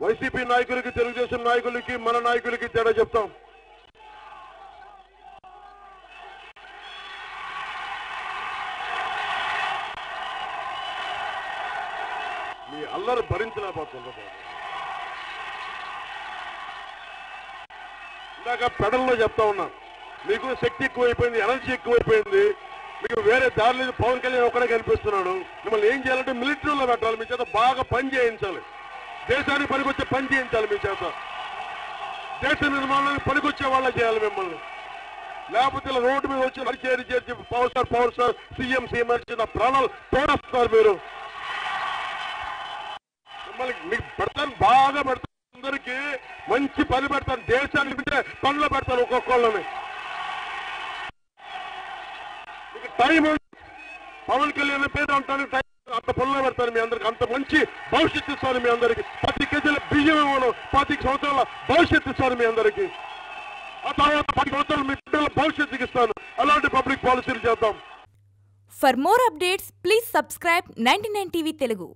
YCP నాయకులకి తెలుగుదేశం నాయకులకి మన నాయకులకి తేడా చెప్తాం. మీ అల్లరి భరించలేకపోతున్నారు. ఇందాక పెడల్లో చెప్తా ఉన్నా, మీకు శక్తి ఎక్కువైపోయింది, ఎనర్జీ ఎక్కువైపోయింది, మీకు వేరే దారి లేదు. పవన్ కళ్యాణ్ ఒక్కడే కనిపిస్తున్నాడు. మిమ్మల్ని ఏం చేయాలంటే మిలిటరీలో పెట్టాలి, మీ చేత బాగా పని చేయించాలి, దేశానికి పనికొచ్చే పని చేయించాలి, మీ చేత దేశ నిర్మాణానికి పనికొచ్చే వాళ్ళ చేయాలి మిమ్మల్ని. లేకపోతే ఇలా రోడ్డు మీద వచ్చి చేర్చి పవర్ స్టార్ సీఎం నా ప్రాణాలు తోడేస్తారు మీరు. మిమ్మల్ని మీకు పెడతాను, బాగా పెడతాను, అందరికీ మంచి పని పెడతాను, దేశానికి పనులు పెడతాను ఒక్కొక్కళ్ళని. మీకు టైం పవన్ కళ్యాణ్ పేరు అంటాను, టైం అంత పనులు పెడతాను మీ అందరికి, అంత మంచి భవిష్యత్తు ఇస్తాను మీ అందరికి. 10 కేజీల బియ్యం ఇవ్వను, 25 సంవత్సరాల భవిష్యత్తు ఇస్తాను మీ అందరికి. ఆ తర్వాత 10 సంవత్సరాలు మీ పిల్లల భవిష్యత్తుకి ఇస్తాను. అలాంటి పబ్లిక్ పాలసీలు చేద్దాం. For more updates, please subscribe 99 TV Telugu.